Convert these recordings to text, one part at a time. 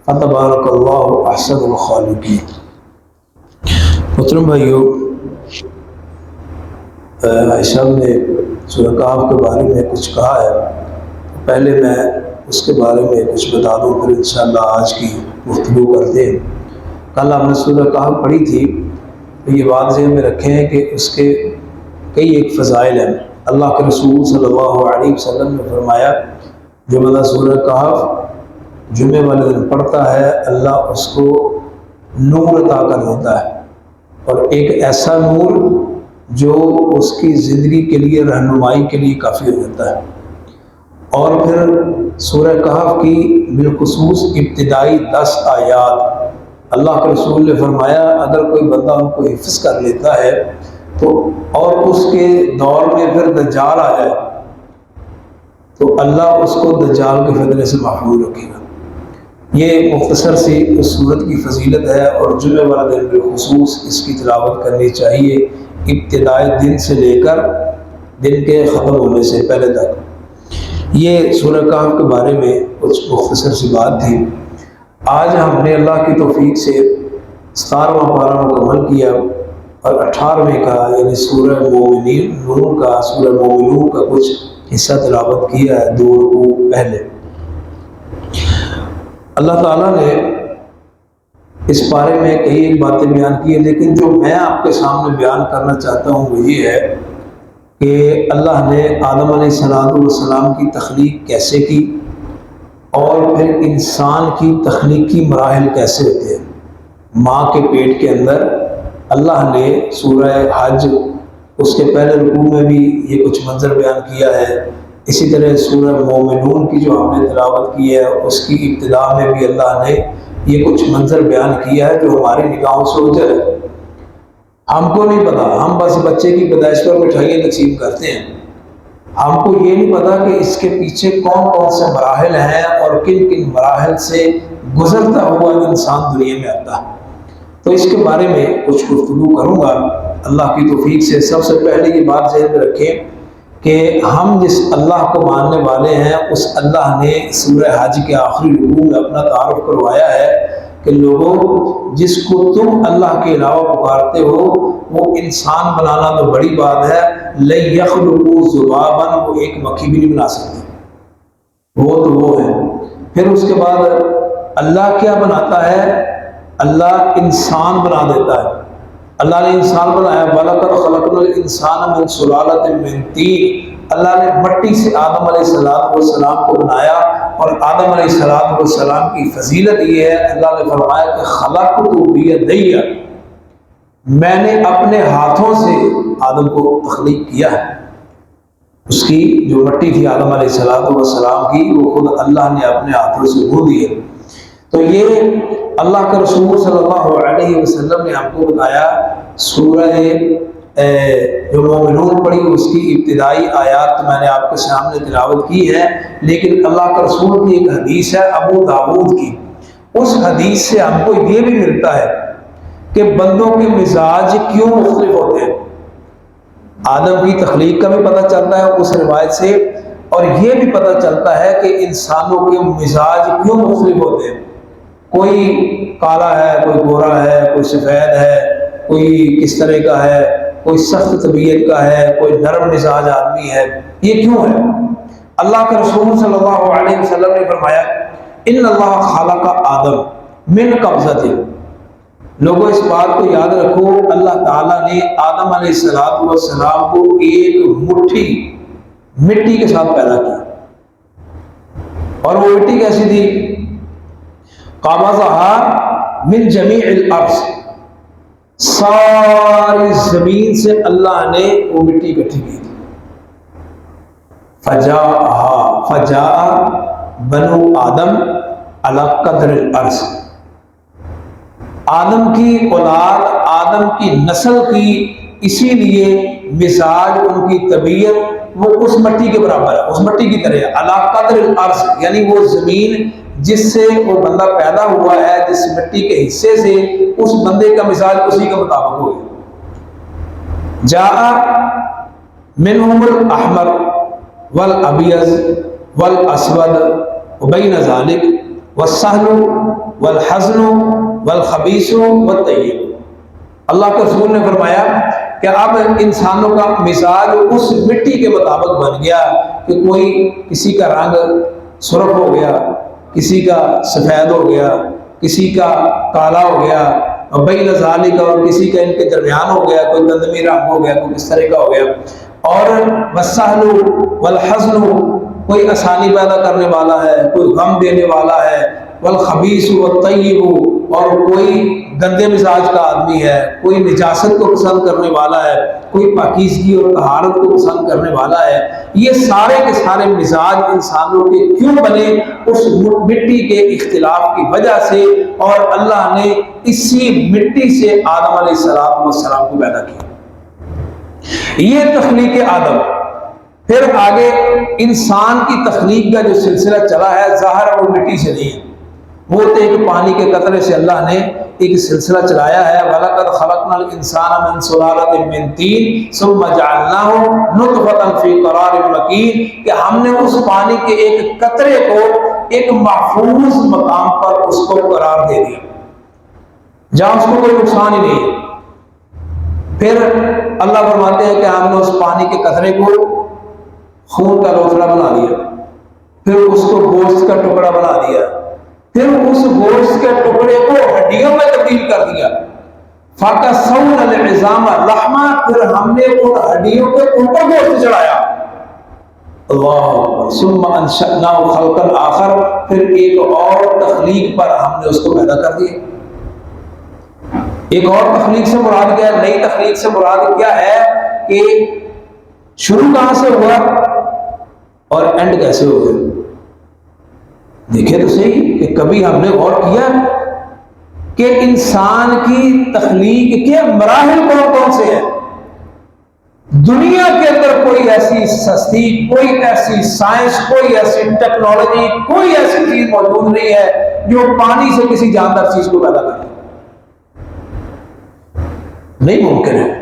فتبارک اللہ احسن الخالقین۔ محترم بھائیو، صاحب نے سورہ کہف کے بارے میں کچھ کہا ہے، پہلے میں اس کے بارے میں کچھ بتا دوں، پھر انشاءاللہ آج کی گفتگو کرتے ہیں۔ کل ہم نے سورہ کہف پڑھی تھی، تو یہ بات ذہن میں رکھیں کہ اس کے کئی ایک فضائل ہیں۔ اللہ کے رسول صلی اللہ علیہ وسلم نے فرمایا، جو بندہ سورہ کہف جمعے والے دن پڑھتا ہے، اللہ اس کو نور عطا کر دیتا ہے، اور ایک ایسا نور جو اس کی زندگی کے لیے رہنمائی کے لیے کافی ہو جاتا ہے۔ اور پھر سورہ کہف کی بالخصوص ابتدائی 10 آیات، اللہ کے رسول نے فرمایا اگر کوئی بندہ ان کو حفظ کر لیتا ہے تو اور اس کے دور میں پھر دجال آ جائے تو اللہ اس کو دجال کے فتنے سے محفوظ رکھے گا۔ یہ مختصر سی اس سورت کی فضیلت ہے، اور جمعہ والا دن بالخصوص اس کی تلاوت کرنی چاہیے، ابتدائی دن سے لے کر دن کے ختم ہونے سے پہلے تک۔ یہ سورہ کہف کے بارے میں کچھ مختصر سی بات تھی۔ آج ہم نے اللہ کی توفیق سے 17واں پارہ مکمل کیا، اور 18ویں کا یعنی سورہ مومنون کا کچھ حصہ تلاوت کیا ہے 2 رکوع پہلے۔ اللہ تعالیٰ نے اس بارے میں کئی ایک باتیں بیان کی ہیں، لیکن جو میں آپ کے سامنے بیان کرنا چاہتا ہوں وہ یہ ہے کہ اللہ نے آدم علیہ السلام کی تخلیق کیسے کی، اور پھر انسان کی تخلیقی مراحل کیسے ہوتے ہیں۔ ماں کے پیٹ کے اندر اللہ نے سورہ حج اس کے پہلے رکوع میں بھی یہ کچھ منظر بیان کیا ہے، اسی طرح سورہ مومنون کی جو ہم نے تلاوت کی ہے اس کی ابتدا میں بھی اللہ نے یہ کچھ منظر بیان کیا ہے جو ہماری نگاہوں سے اوجھل ہے۔ ہم کو نہیں پتا، ہم بس بچے کی پیدائش پر مٹھائیاں تقسیم کرتے ہیں، ہم کو یہ نہیں پتا کہ اس کے پیچھے کون کون سے مراحل ہیں اور کن کن مراحل سے گزرتا ہوا انسان دنیا میں آتا ہے۔ تو اس کے بارے میں کچھ گفتگو کروں گا اللہ کی توفیق سے۔ سب سے پہلے یہ بات ذہن میں رکھیں کہ ہم جس اللہ کو ماننے والے ہیں اس اللہ نے سورہ حج کے آخری رکوع میں اپنا تعارف کروایا ہے کہ لوگوں، جس کو تم اللہ کے علاوہ پکارتے ہو وہ انسان بنانا تو بڑی بات ہے، لَن يَخْلُقُوا ذُبَابًا، وہ ایک مکھی بھی نہیں بنا سکتے، وہ تو وہ ہے۔ پھر اس کے بعد اللہ کیا بناتا ہے؟ اللہ انسان بنا دیتا ہے۔ اللہ نے انسان بنایا، وَلَقَدْ خَلَقْنَا الْإِنسَانَ مِنْ صُلَالَةٍ مِنْ طِينٍ، اللہ نے مٹی سے آدم علیہ السلام کو بنایا، اور آدم علیہ السلام کی فضیلت یہ ہے، اللہ نے فرمایا کہ خَلَقْتُ بِيَدَيَّ، میں نے اپنے ہاتھوں سے آدم کو تخلیق کیا ہے۔ اس کی جو مٹی تھی آدم علیہ السلام کی، وہ خود اللہ نے اپنے ہاتھوں سے بو دی ہے۔ تو یہ اللہ کے رسول صلی اللہ علیہ وسلم نے ہم کو بتایا۔ سورہ جو مومنون پڑھی اس کی ابتدائی آیات میں نے آپ کے سامنے تلاوت کی ہے، لیکن اللہ کے رسول کی ایک حدیث ہے ابو داؤد کی، اس حدیث سے ہم کو یہ بھی ملتا ہے کہ بندوں کے مزاج کیوں مختلف ہوتے ہیں۔ آدم کی تخلیق کا بھی پتہ چلتا ہے اس روایت سے، اور یہ بھی پتہ چلتا ہے کہ انسانوں کے مزاج کیوں مختلف ہوتے ہیں۔ کوئی کالا ہے، کوئی گورا ہے، کوئی سفید ہے، کوئی کس طرح کا ہے، کوئی سخت طبیعت کا ہے، کوئی نرم مزاج آدمی ہے۔ یہ کیوں ہے؟ اللہ کے رسول صلی اللہ علیہ وسلم نے فرمایا، ان اللہ خلق آدم من قبضۃ، لوگوں اس بات کو یاد رکھو، اللہ تعالیٰ نے آدم علیہ السلام کو ایک مٹھی مٹی کے ساتھ پیدا کیا، اور وہ مٹی کیسی تھی؟ قبضها من جمیع الارض، ساری زمین سے اللہ نے وہ مٹی اکٹھی کی تھی۔ فجاء بنو آدم علی قدر الارض، آدم کی اولاد، آدم کی نسل کی اسی لیے مزاج، ان کی طبیعت وہ اس مٹی کے برابر ہے، اس مٹی کی طرح علی قدر الارض، یعنی وہ زمین جس سے وہ بندہ پیدا ہوا ہے، جس مٹی کے حصے سے، اس بندے کا مزاج اسی کے مطابق ہو گیا۔ جاء منہم الاحمر والابیض والاسود وبین ذلک والسہل والحزن والخبیث والطیب۔ اللہ کے رسول نے فرمایا کہ اب انسانوں کا مزاج اس مٹی کے مطابق بن گیا کہ کوئی کسی کا رنگ سرخ ہو گیا، کسی کا سفید ہو گیا، کسی کا کالا ہو گیا، اور بین ذالک اور کسی کا ان کے درمیان ہو گیا، کوئی گندمی رنگ ہو گیا، کوئی کس طرح کا ہو گیا۔ اور والسہل والحزن، کوئی آسانی پیدا کرنے والا ہے، کوئی غم دینے والا ہے، والخبیث والطیب، اور کوئی گندے مزاج کا آدمی ہے، کوئی نجاست کو پسند کرنے والا ہے، کوئی پاکیزگی اور طہارت کو پسند کرنے والا ہے۔ یہ سارے کے سارے مزاج انسانوں کے کیوں بنے؟ اس مٹی کے اختلاف کی وجہ سے، اور اللہ نے اسی مٹی سے آدم علیہ السلام کو پیدا کیا۔ یہ تخلیق آدم۔ پھر آگے انسان کی تخلیق کا جو سلسلہ چلا ہے، ظاہر وہ مٹی سے نہیں ہے، وہ تو ایک پانی کے قطرے سے اللہ نے ایک سلسلہ چلایا ہے۔ وَلَقَدْ خَلَقْنَا الْإِنسَانَ مِنْ صُلَالَةٍ مِّن طِينٍ ثُمَّ جَعَلْنَاهُ نُطْفَةً فِي قَرَارٍ مَّكِينٍ، کہ ہم نے اس پانی کے ایک قطرے کو ایک محفوظ مقام پر اس کو قرار دے دیا جہاں اس کو کوئی نقصان ہی نہیں ہے۔ پھر اللہ فرماتے ہیں کہ ہم نے اس پانی کے قطرے کو خون کا لوتھڑا بنا دیا، پھر اس کو گوشت کا ٹکڑا بنا دیا، پھر اس گوشت کے ٹکڑے کو ہڈیوں میں تبدیل کر دیا۔ فَكَسَوْنَا الْعِظَامَ لَحْمًا، پھر ہم نے ان ہڈیوں کے اوپر گوشت چڑھایا۔ اللہ ثم انشأناه خلقا آخر، پھر ایک اور تخلیق پر ہم نے اس کو پیدا کر دیا۔ ایک اور تخلیق سے مراد کیا ہے؟ نئی تخلیق سے مراد کیا ہے کہ شروع کہاں سے ہوا اور اینڈ کیسے ہو گیا؟ دیکھیں تو صحیح کہ کبھی ہم نے غور کیا کہ انسان کی تخلیق کے مراحل کون کون سے ہیں؟ دنیا کے اندر کوئی ایسی سستی، کوئی ایسی سائنس، کوئی ایسی ٹیکنالوجی، کوئی ایسی چیز موجود نہیں ہے جو پانی سے کسی جاندار چیز کو پیدا کرے، نہیں ممکن ہے۔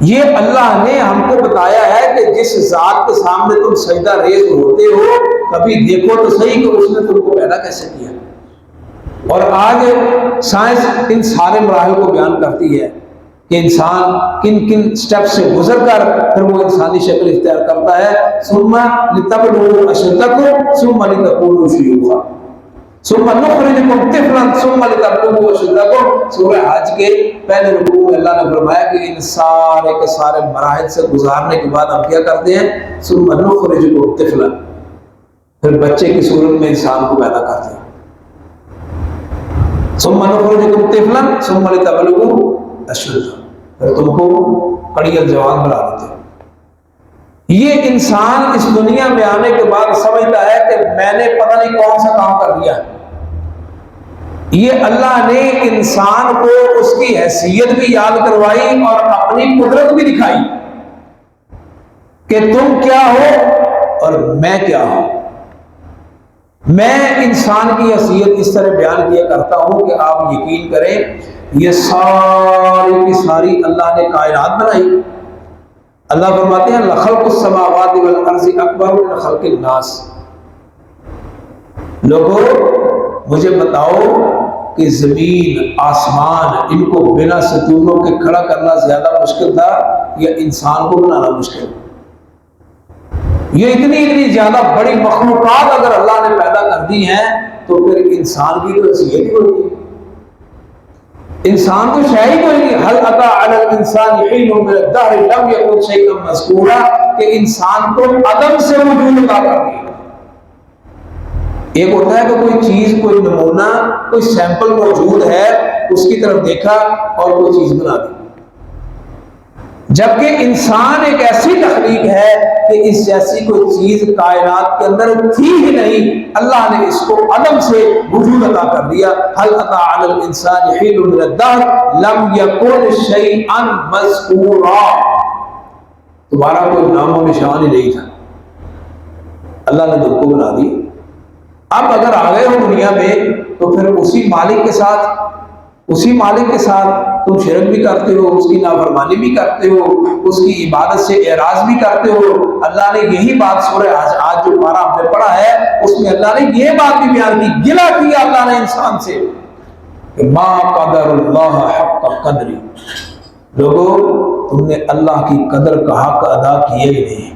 یہ اللہ نے ہم کو بتایا ہے کہ جس ذات کے سامنے تم سجدہ ریز ہوتے ہو، کبھی دیکھو تو صحیح کہ اس نے تم کو پیدا کیسے کیا۔ اور آج سائنس ان سارے مراحل کو بیان کرتی ہے کہ انسان کن کن سٹیپ سے گزر کر پھر وہ انسانی شکل اختیار کرتا ہے۔ ثم لتبلغوا اشدکم ثم لتکونوا شیوخا ثم نخرجکم طفلا ثم لتبلغوا اشدکم۔ سورہ حج کے پہلے رکوع میں اللہ نے فرمایا کہ ان سارے کے سارے مراحل سے گزارنے کے بعد ہم کیا کرتے ہیں؟ ثم نخرجکم طفلا، پھر بچے کی صورت میں انسان کو پیدا کرتے ہیں۔ ثم نخرجکم طفلا ثم لتبلغوا اشدکم، پھر تم کو کڑیل جوان بنا دیتے ہیں۔ یہ انسان اس دنیا میں آنے کے بعد سمجھتا ہے کہ میں نے پتہ نہیں کون سا کام کر لیا۔ یہ اللہ نے انسان کو اس کی حیثیت بھی یاد کروائی اور اپنی قدرت بھی دکھائی کہ تم کیا ہو اور میں کیا ہوں۔ میں انسان کی حیثیت اس طرح بیان کیا کرتا ہوں کہ آپ یقین کریں، یہ ساری کی ساری اللہ نے کائنات بنائی۔ اللہ فرماتے ہیں لَخَلْقُ السَّمَاوَاتِ وَالْأَرْضِ أَكْبَرُ مِنْ خَلْقِ النَّاسِ۔ لوگوں مجھے بتاؤ کہ زمین آسمان ان کو بنا ستونوں کے کھڑا کرنا زیادہ مشکل تھا یا انسان کو بنانا مشکل؟ یہ اتنی زیادہ بڑی مخلوقات اگر اللہ نے پیدا کر دی ہیں تو پھر انسان کی تو حیثیت ہی کوئی نہیں، انسان تو شے ہی کوئی نہیں۔ هل اتى على الانسان حين من الدهر لم يكن شيئا مذكورا، کہ انسان کو عدم سے وجود عطا کر دیا۔ ایک ہوتا ہے کہ کوئی چیز، کوئی نمونہ، کوئی سیمپل موجود ہے، اس کی طرف دیکھا اور کوئی چیز بنا دی، جبکہ انسان ایک ایسی تخلیق ہے کہ اس جیسی کوئی چیز کائنات کے اندر تھی ہی نہیں، اللہ نے اس کو عدم سے وجود عطا کر دیا۔ هل اتى على الانسان حين من الدهر لم يكن شيئا مذكورا، تمہارا کوئی نام و نشان ہی نہیں تھا، اللہ نے تم کو بنا دی۔ اب اگر آ گئے ہو دنیا میں تو پھر اسی مالک کے ساتھ اسی مالک کے ساتھ تم شرک بھی کرتے ہو، اس کی نافرمانی بھی کرتے ہو، اس کی عبادت سے اعراض بھی کرتے ہو۔ اللہ نے یہی بات سورہ آج جو پارہ ہم نے پڑھا ہے اس میں اللہ نے یہ بات بھی بیان کی، گلہ کیا اللہ نے انسان سے کہ ما قدر اللہ حق قدری، لوگوں تم نے اللہ کی قدر کا حق ادا کیے ہی نہیں،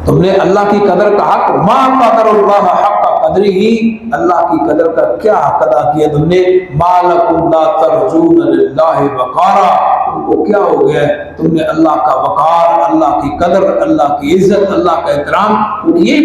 تم نے اللہ کی قدر کا حق، ما قدر اللہ حق قدری ہی، اللہ کی قدر کا کیا حق ادا کیا تم نے؟ ما لکم لا ترجون للہ وقارا، تم کو کیا ہو گیا؟ تم نے اللہ کا وقار، اللہ کی قدر، اللہ کی عزت، اللہ کا احترام کیے،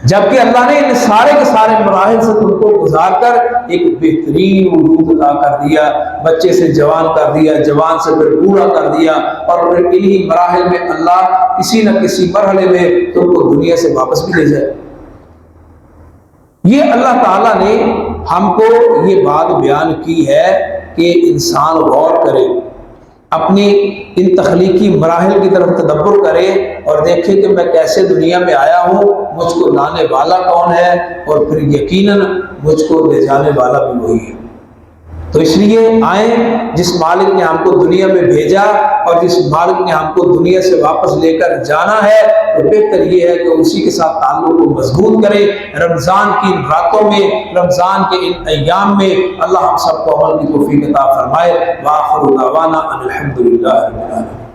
جبکہ اللہ نے ان سارے کے سارے مراحل سے تم کو گزار کر ایک بہترین وجود عطا کر دیا، بچے سے جوان کر دیا، جوان سے پھر بوڑھا کر دیا، اور پھر انہی مراحل میں اللہ کسی نہ کسی مرحلے میں تم کو دنیا سے واپس بھی لے جائے۔ یہ اللہ تعالیٰ نے ہم کو یہ بات بیان کی ہے کہ انسان غور کرے، اپنی ان تخلیقی مراحل کی طرف تدبر کرے اور دیکھے کہ میں کیسے دنیا میں آیا ہوں، مجھ کو لانے والا کون ہے، اور پھر یقیناً مجھ کو لے جانے والا بھی وہی ہے۔ تو اس لیے آئیں، جس مالک نے ہم کو دنیا میں بھیجا اور جس مالک نے ہم کو دنیا سے واپس لے کر جانا ہے، تو بہتر یہ ہے کہ اسی کے ساتھ تعلق کو مضبوط کریں۔ رمضان کی ان راتوں میں، رمضان کے ان ایام میں اللہ ہم سب کو عمل کی توفیق عطا فرمائے۔ وآخر دعوانا ان الحمد للہ رب العالمین۔